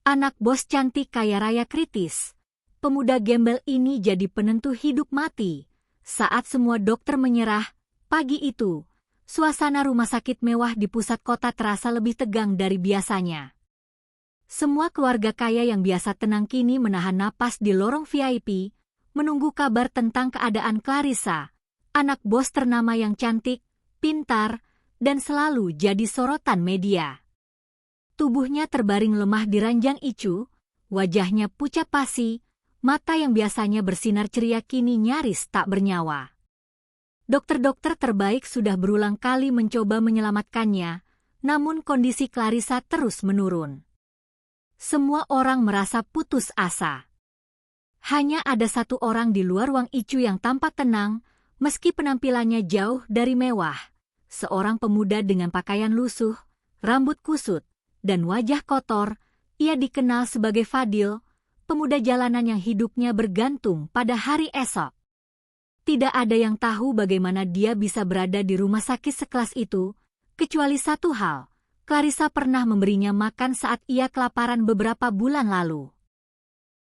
Anak bos cantik kaya raya kritis. Pemuda gembel ini jadi penentu hidup mati. Saat semua dokter menyerah, pagi itu, suasana rumah sakit mewah di pusat kota terasa lebih tegang dari biasanya. Semua keluarga kaya yang biasa tenang kini menahan napas di lorong VIP, menunggu kabar tentang keadaan Clarissa, anak bos ternama yang cantik, pintar, dan selalu jadi sorotan media. Tubuhnya terbaring lemah di ranjang icu, wajahnya pucat pasi, mata yang biasanya bersinar ceria kini nyaris tak bernyawa. Dokter-dokter terbaik sudah berulang kali mencoba menyelamatkannya, namun kondisi Clarissa terus menurun. Semua orang merasa putus asa. Hanya ada satu orang di luar ruang icu yang tampak tenang, meski penampilannya jauh dari mewah. Seorang pemuda dengan pakaian lusuh, rambut kusut, dan wajah kotor. Ia dikenal sebagai Fadil, pemuda jalanan yang hidupnya bergantung pada hari esok. Tidak ada yang tahu bagaimana dia bisa berada di rumah sakit sekelas itu, kecuali satu hal. Clarissa pernah memberinya makan saat ia kelaparan beberapa bulan lalu.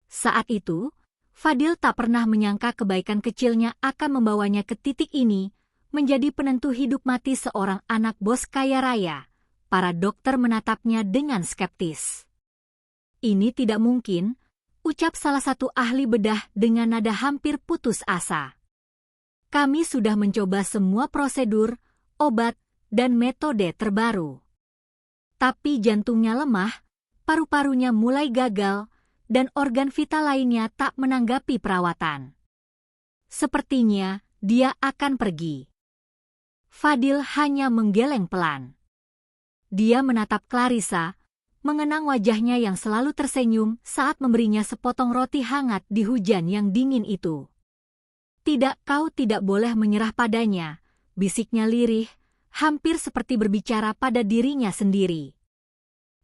Saat itu, Fadil tak pernah menyangka kebaikan kecilnya akan membawanya ke titik ini, menjadi penentu hidup mati seorang anak bos kaya raya. Para dokter menatapnya dengan skeptis. Ini tidak mungkin, ucap salah satu ahli bedah dengan nada hampir putus asa. Kami sudah mencoba semua prosedur, obat, dan metode terbaru. Tapi jantungnya lemah, paru-parunya mulai gagal, dan organ vital lainnya tak menanggapi perawatan. Sepertinya dia akan pergi. Fadil hanya menggeleng pelan. Dia menatap Clarissa, mengenang wajahnya yang selalu tersenyum saat memberinya sepotong roti hangat di hujan yang dingin itu. "Tidak, kau tidak boleh menyerah padanya," bisiknya lirih, hampir seperti berbicara pada dirinya sendiri.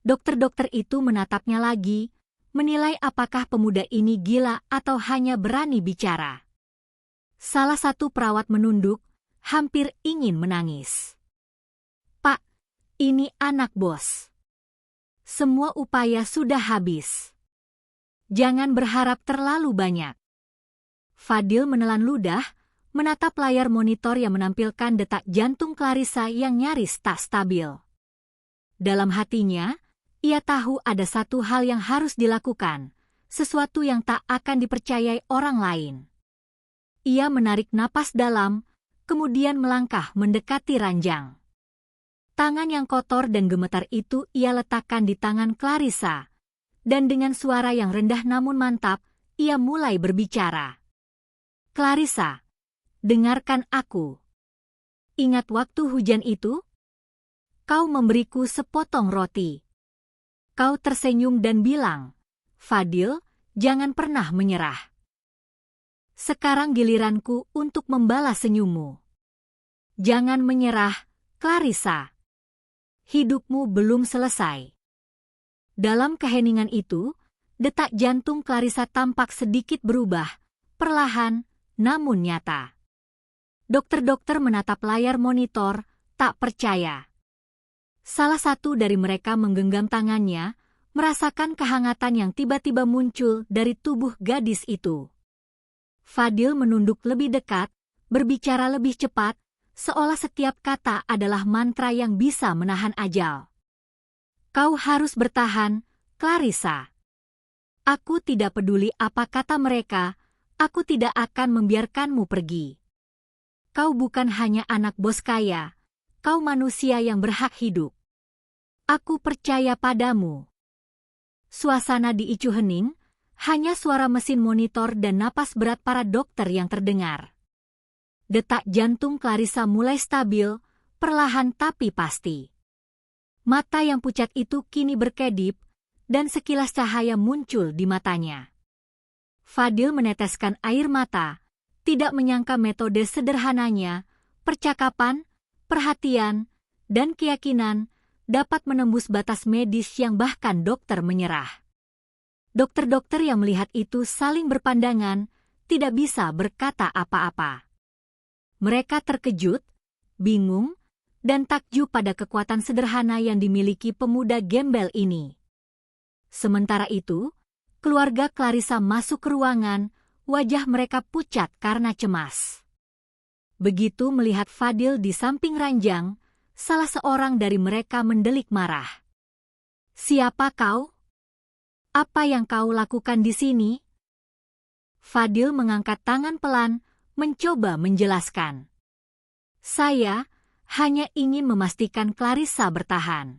Dokter-dokter itu menatapnya lagi, menilai apakah pemuda ini gila atau hanya berani bicara. Salah satu perawat menunduk, hampir ingin menangis. "Pak, ini anak bos. Semua upaya sudah habis. Jangan berharap terlalu banyak." Fadil menelan ludah, menatap layar monitor yang menampilkan detak jantung Clarissa yang nyaris tak stabil. Dalam hatinya, ia tahu ada satu hal yang harus dilakukan, sesuatu yang tak akan dipercayai orang lain. Ia menarik napas dalam, kemudian melangkah mendekati ranjang. Tangan yang kotor dan gemetar itu ia letakkan di tangan Clarissa, dan dengan suara yang rendah namun mantap, ia mulai berbicara. "Clarissa, dengarkan aku. Ingat waktu hujan itu? Kau memberiku sepotong roti. Kau tersenyum dan bilang, 'Fadil, jangan pernah menyerah.' Sekarang giliranku untuk membalas senyummu. Jangan menyerah, Clarissa. Hidupmu belum selesai." Dalam keheningan itu, detak jantung Clarissa tampak sedikit berubah, perlahan, namun nyata. Dokter-dokter menatap layar monitor, tak percaya. Salah satu dari mereka menggenggam tangannya, merasakan kehangatan yang tiba-tiba muncul dari tubuh gadis itu. Fadil menunduk lebih dekat, berbicara lebih cepat, seolah setiap kata adalah mantra yang bisa menahan ajal. "Kau harus bertahan, Clarissa. Aku tidak peduli apa kata mereka, aku tidak akan membiarkanmu pergi. Kau bukan hanya anak bos kaya, kau manusia yang berhak hidup. Aku percaya padamu." Suasana di icu hening, hanya suara mesin monitor dan napas berat para dokter yang terdengar. Detak jantung Clarissa mulai stabil, perlahan tapi pasti. Mata yang pucat itu kini berkedip, dan sekilas cahaya muncul di matanya. Fadil meneteskan air mata, tidak menyangka metode sederhananya, percakapan, perhatian, dan keyakinan dapat menembus batas medis yang bahkan dokter menyerah. Dokter-dokter yang melihat itu saling berpandangan, tidak bisa berkata apa-apa. Mereka terkejut, bingung, dan takjub pada kekuatan sederhana yang dimiliki pemuda gembel ini. Sementara itu, keluarga Clarissa masuk ke ruangan, wajah mereka pucat karena cemas. Begitu melihat Fadil di samping ranjang, salah seorang dari mereka mendelik marah. "Siapa kau? Apa yang kau lakukan di sini?" Fadil mengangkat tangan pelan, mencoba menjelaskan. "Saya hanya ingin memastikan Clarissa bertahan.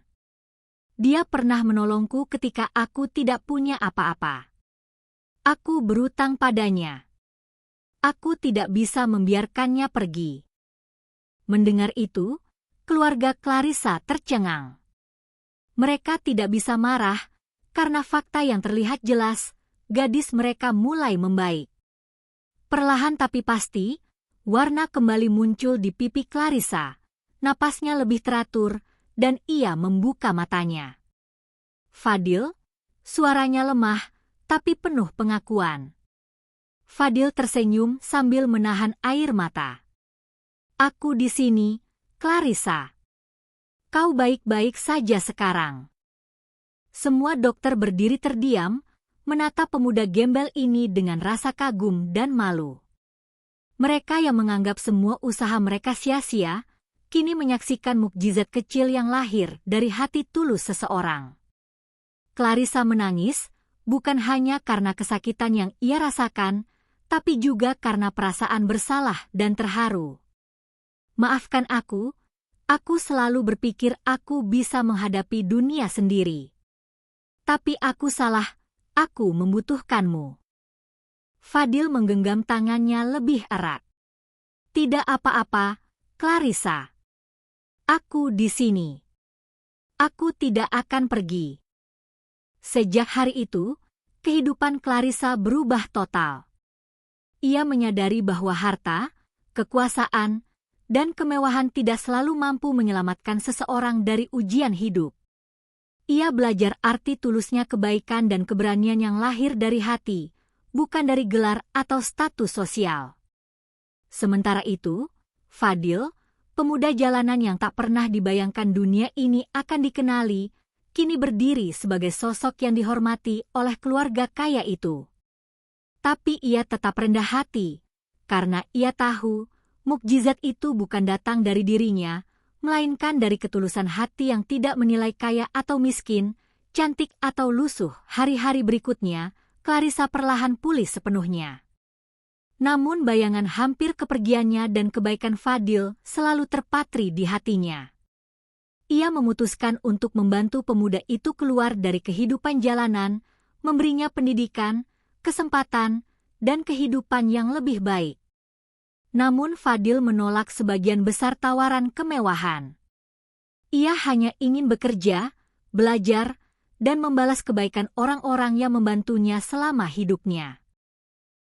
Dia pernah menolongku ketika aku tidak punya apa-apa. Aku berutang padanya. Aku tidak bisa membiarkannya pergi." Mendengar itu, keluarga Clarissa tercengang. Mereka tidak bisa marah, karena fakta yang terlihat jelas, gadis mereka mulai membaik. Perlahan tapi pasti, warna kembali muncul di pipi Clarissa, napasnya lebih teratur, dan ia membuka matanya. "Fadil," suaranya lemah, tapi penuh pengakuan. Fadil tersenyum sambil menahan air mata. "Aku di sini, Clarissa. Kau baik-baik saja sekarang." Semua dokter berdiri terdiam, menatap pemuda gembel ini dengan rasa kagum dan malu. Mereka yang menganggap semua usaha mereka sia-sia, kini menyaksikan mukjizat kecil yang lahir dari hati tulus seseorang. Clarissa menangis, bukan hanya karena kesakitan yang ia rasakan, tapi juga karena perasaan bersalah dan terharu. "Maafkan aku selalu berpikir aku bisa menghadapi dunia sendiri. Tapi aku salah, aku membutuhkanmu." Fadil menggenggam tangannya lebih erat. "Tidak apa-apa, Clarissa. Aku di sini. Aku tidak akan pergi." Sejak hari itu, kehidupan Clarissa berubah total. Ia menyadari bahwa harta, kekuasaan, dan kemewahan tidak selalu mampu menyelamatkan seseorang dari ujian hidup. Ia belajar arti tulusnya kebaikan dan keberanian yang lahir dari hati, bukan dari gelar atau status sosial. Sementara itu, Fadil, pemuda jalanan yang tak pernah dibayangkan dunia ini akan dikenali, kini berdiri sebagai sosok yang dihormati oleh keluarga kaya itu. Tapi ia tetap rendah hati, karena ia tahu mukjizat itu bukan datang dari dirinya, melainkan dari ketulusan hati yang tidak menilai kaya atau miskin, cantik atau lusuh. Hari-hari berikutnya, Clarissa perlahan pulih sepenuhnya. Namun bayangan hampir kepergiannya dan kebaikan Fadil selalu terpatri di hatinya. Ia memutuskan untuk membantu pemuda itu keluar dari kehidupan jalanan, memberinya pendidikan, kesempatan, dan kehidupan yang lebih baik. Namun Fadil menolak sebagian besar tawaran kemewahan. Ia hanya ingin bekerja, belajar, dan membalas kebaikan orang-orang yang membantunya selama hidupnya.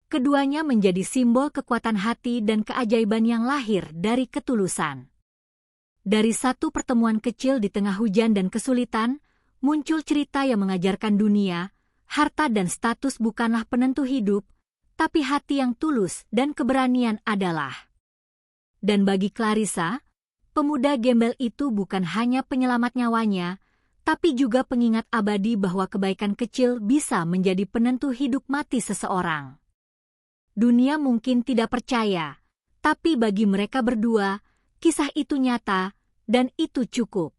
Keduanya menjadi simbol kekuatan hati dan keajaiban yang lahir dari ketulusan. Dari satu pertemuan kecil di tengah hujan dan kesulitan, muncul cerita yang mengajarkan dunia, harta dan status bukanlah penentu hidup, tapi hati yang tulus dan keberanian adalah. Dan bagi Clarissa, pemuda gembel itu bukan hanya penyelamat nyawanya, tapi juga pengingat abadi bahwa kebaikan kecil bisa menjadi penentu hidup mati seseorang. Dunia mungkin tidak percaya, tapi bagi mereka berdua, kisah itu nyata, dan itu cukup.